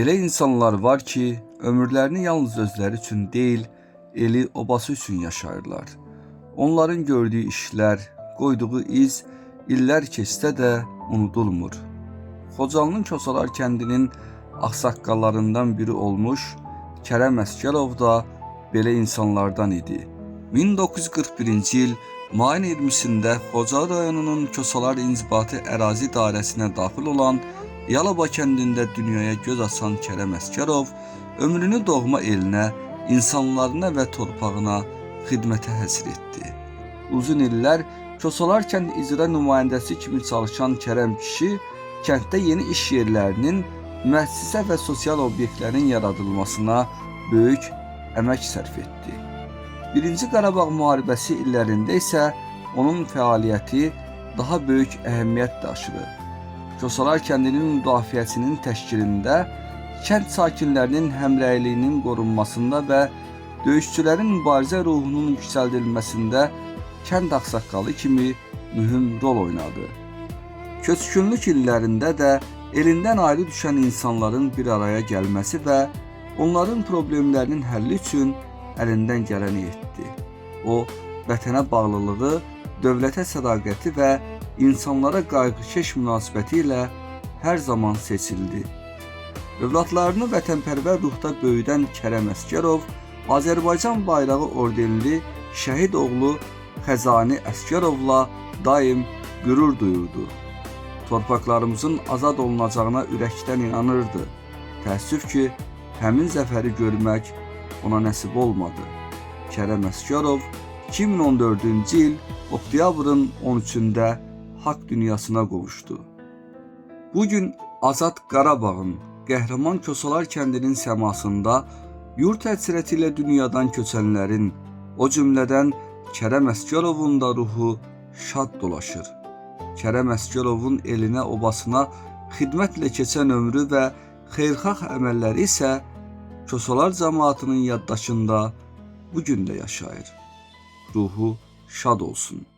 Elə insanlar var ki, ömürlərini yalnız özləri üçün deyil, eli obası üçün yaşayırlar. Onların gördüyü işlər, qoyduğu iz illər keçsə də unudulmur. Xocalının Kosalar kəndinin ağsaqqallarından biri olmuş Kərəm Əsgərov da belə insanlardan idi. 1941-ci il mayın 20-sində Xocalı rayonunun Kosalar İnzibati Ərazi İdarəsinə daxil olan Yalaba kəndində dünyaya göz açan Kərəm Əsgərov ömrünü doğma elinə, insanlarına və torpağına xidmətə həsr etdi. Uzun illər Kosalar kənd icra nümayəndəsi kimi çalışan Kərəm kişi kənddə yeni iş yerlərinin, müəssisə və sosial obyektlərin yaradılmasına böyük əmək sərf etdi. Birinci Qarabağ müharibəsi illərində isə onun fəaliyyəti daha böyük əhəmiyyət daşıdı. Kosalar kəndinin müdafiəsinin təşkilində, kənd sakinlərinin həmrəyliyinin qorunmasında və döyüşçülərin mübarizə ruhunun yüksəldilməsində kənd ağsaqqalı kimi mühüm rol oynadı. Köçkünlük illərində də elindən ayrı düşən insanların bir araya gəlməsi və onların problemlərinin həlli üçün əlindən gələni etdi. O, vətənə bağlılığı, dövlətə sədaqəti və insanlara qayğıkeş münasibəti ilə hər zaman seçildi. Övladlarını vətənpərvər ruhda böyüdən Kərəm Əsgərov, Azərbaycan bayrağı ordenli şəhid oğlu Xəzani Əsgərovla daim qürur duyurdu. Torpaqlarımızın azad olunacağına ürəkdən inanırdı. Təəssüf ki, həmin zəfəri görmək ona nəsib olmadı. Kərəm Əsgərov 2014-cü il oktyabrın 13-də haqq dünyasına qovuşdu. Bugün Azad Qarabağın, qəhrəman Kosalar kəndinin səmasında yurt həsrəti ilə dünyadan köçənlərin, o cümlədən Kərəm Əsgərovun da ruhu şad dolaşır. Kərəm Əsgərovun elinə, obasına xidmətlə keçən ömrü və xeyirxah əməlləri isə Kosalar cəmaatının yaddaşında bugün də yaşayır. Ruhu şad olsun.